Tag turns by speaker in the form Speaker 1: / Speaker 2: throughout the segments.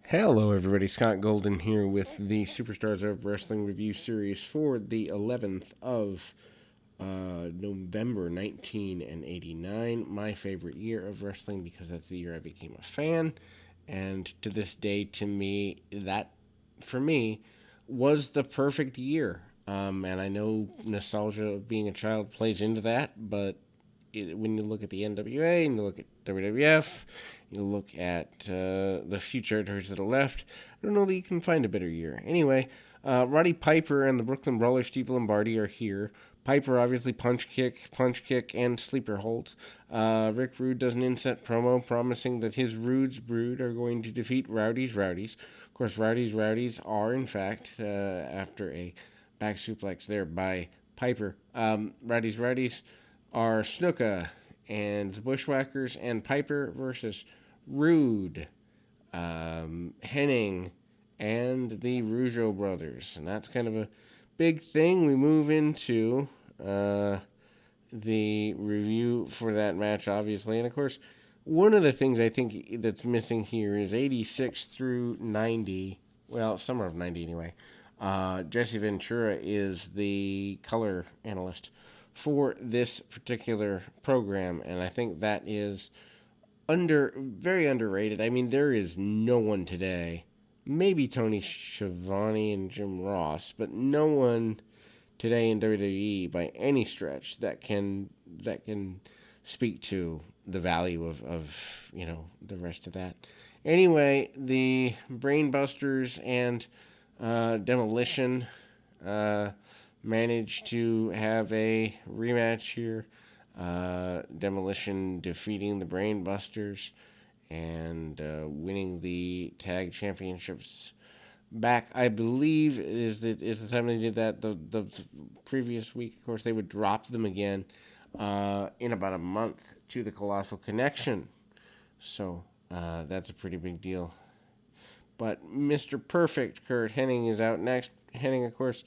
Speaker 1: Hello, everybody. Scott Golden here with the Superstars of Wrestling Review Series for the 11th of November 1989. My favorite year of wrestling because that's the year I became a fan. And to this day, to me, that, for me, was the perfect year. And I know nostalgia of being a child plays into that, but when you look at the NWA and you look at WWF, you look at the few territories that are left, I don't know that you can find a better year. Anyway, Roddy Piper and the Brooklyn Brawler Steve Lombardi are here. Piper obviously punch kick, and sleeper holds. Rick Rude does an inset promo promising that his Rude's Brood are going to defeat Rowdy's Rowdies. Of course, Rowdy's Rowdies are, in fact, after a back suplex there by Piper, Rowdy's Rowdies are Snuka and the Bushwhackers and Piper versus Rude, Henning, and the Rougeau brothers. And that's kind of a big thing. We move into the review for that match, obviously. And of course, one of the things I think that's missing here is 86 through 90. Well, summer of 90 anyway. Jesse Ventura is the color analyst for this particular program, and I think that is very underrated. I mean, there is no one today, maybe Tony Schiavone and Jim Ross, but no one today in WWE by any stretch that can speak to the value of the rest of that. Anyway, the Brainbusters and Demolition managed to have a rematch here. Demolition defeating the Brainbusters and winning the tag championships back. I believe is the time they did that. The previous week, of course, they would drop them again in about a month to the Colossal Connection. So that's a pretty big deal. But Mr. Perfect, Kurt Henning, is out next. Henning, of course,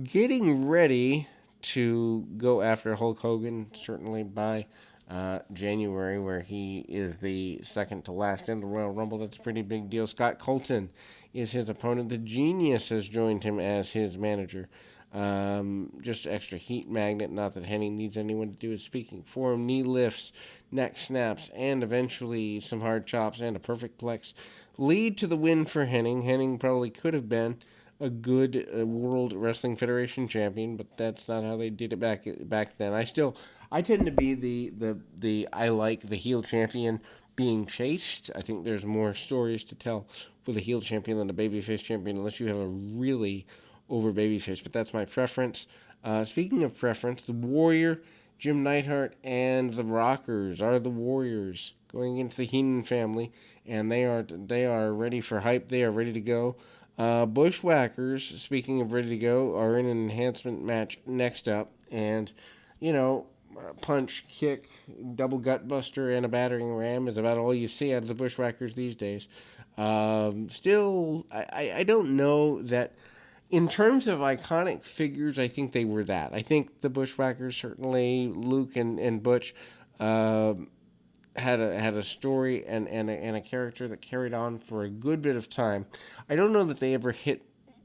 Speaker 1: getting ready to go after Hulk Hogan, certainly by January, where he is the second to last in the Royal Rumble. That's a pretty big deal. Scott Colton is his opponent. The Genius has joined him as his manager. Just extra heat magnet. Not that Henning needs anyone to do his speaking for him. Knee lifts, neck snaps, and eventually some hard chops and a perfect plex lead to the win for Henning. Henning probably could have been a good World Wrestling Federation champion, but that's not how they did it back then. I tend to be the I like the heel champion being chased. I think there's more stories to tell with a heel champion than a babyface champion, unless you have a really over babyface. But that's my preference. Speaking of preference, the Warrior, Jim Knightheart, and the Rockers are the Warriors going into the Heenan family, and they are ready for hype. They are ready to go. Bushwhackers, speaking of ready to go, are in an enhancement match next up. And, punch, kick, double gut buster, and a battering ram is about all you see out of the Bushwhackers these days. Still, I don't know that. In terms of iconic figures, I think they were that. I think the Bushwhackers, certainly Luke and Butch, had a story and a character that carried on for a good bit of time. I don't know that they ever hit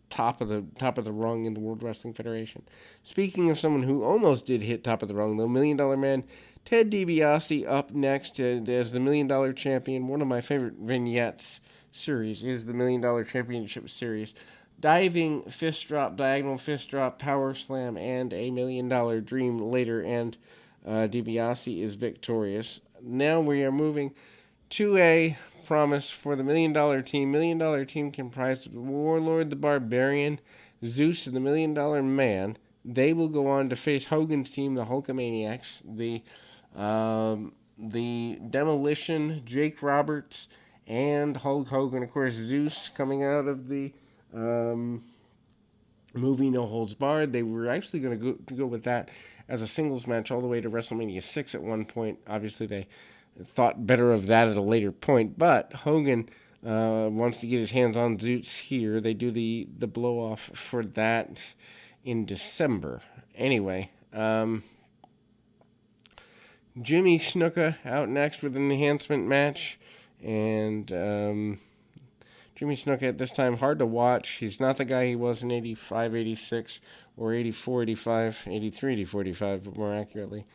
Speaker 1: top of the rung in the World Wrestling Federation. Speaking of someone who almost did hit top of the rung, though, $1 Million Man Ted DiBiase up next as the $1 Million Champion. One of my favorite vignettes series is the $1 Million Championship series. Diving fist drop, diagonal fist drop, power slam, and a $1 Million Dream later, and DiBiase is victorious. Now we are moving to a promise for the $1 Million Team. $1 Million Team comprised of Warlord the Barbarian, Zeus, and the $1 Million Man. They will go on to face Hogan's team, the Hulkamaniacs, the Demolition, Jake Roberts, and Hulk Hogan. Of course, Zeus coming out of the movie No Holds Barred. They were actually going to go with that as a singles match all the way to WrestleMania 6 at one point. Obviously, they thought better of that at a later point. But Hogan wants to get his hands on Zeus here. They do the blow-off for that in December. Anyway, Jimmy Snuka out next with an enhancement match. And Jimmy Snuka at this time, hard to watch. He's not the guy he was in 85, 86, or 84, 85, 83, 84, 85, but more accurately.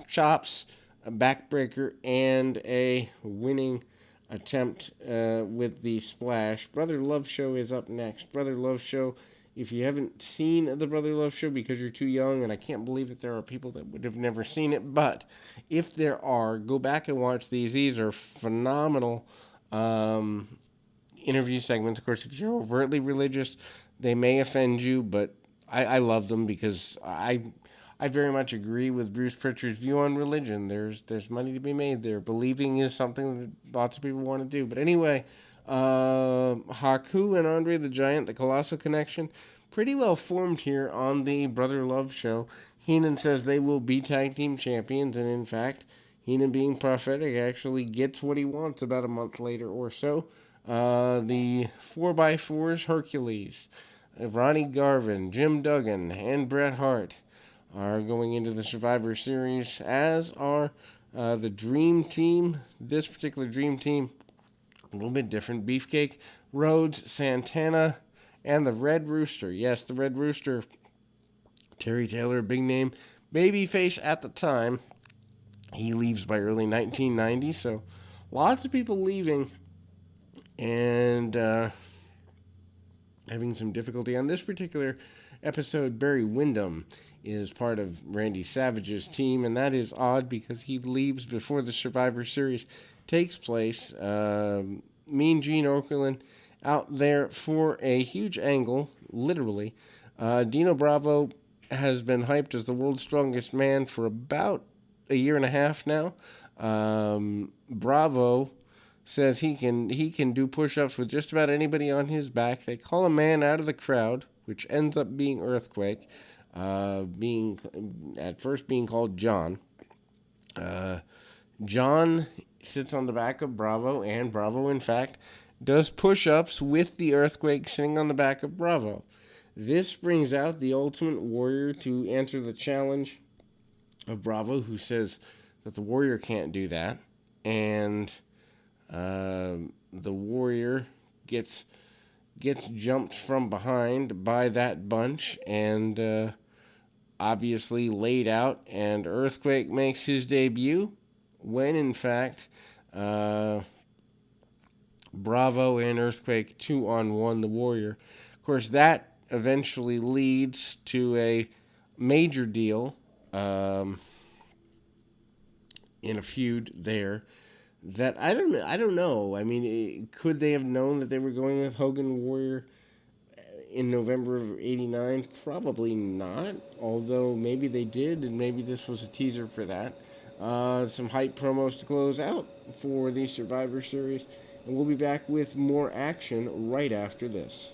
Speaker 1: Chops, a backbreaker, and a winning attempt with the splash. Brother Love Show is up next. Brother Love Show, if you haven't seen the Brother Love Show because you're too young, and I can't believe that there are people that would have never seen it, but if there are, go back and watch these. These are phenomenal interview segments. Of course, if you're overtly religious, they may offend you, but I love them because I very much agree with Bruce Pritchard's view on religion. There's money to be made there. Believing is something that lots of people want to do. But anyway, Haku and Andre the Giant, the Colossal Connection, pretty well formed here on the Brother Love Show. Heenan says they will be tag team champions, and in fact, Heenan, being prophetic, actually gets what he wants about a month later or so. The 4x4s Hercules, Ronnie Garvin, Jim Duggan, and Bret Hart are going into the Survivor Series, as are the Dream Team. This particular Dream Team, a little bit different. Beefcake, Rhodes, Santana, and the Red Rooster. Yes, the Red Rooster. Terry Taylor, big name, babyface at the time. He leaves by early 1990, so lots of people leaving and having some difficulty. On this particular episode, Barry Windham is part of Randy Savage's team, and that is odd because he leaves before the Survivor Series takes place. Mean Gene Okerlund out there for a huge angle, literally. Dino Bravo has been hyped as the world's strongest man for about a year and a half now. Bravo says he can do push-ups with just about anybody on his back. They call a man out of the crowd, which ends up being Earthquake, being at first being called John. John sits on the back of Bravo, and Bravo, in fact, does push-ups with the Earthquake sitting on the back of Bravo. This brings out the Ultimate Warrior to answer the challenge of Bravo, who says that the Warrior can't do that, and the Warrior gets jumped from behind by that bunch and obviously laid out, and Earthquake makes his debut when, in fact, Bravo and Earthquake 2-on-1 the Warrior. Of course, that eventually leads to a major deal in a feud there that I don't know. I mean, could they have known that they were going with Hogan Warrior in November of '89? Probably not. Although maybe they did, and maybe this was a teaser for that. Some hype promos to close out for the Survivor Series, and we'll be back with more action right after this.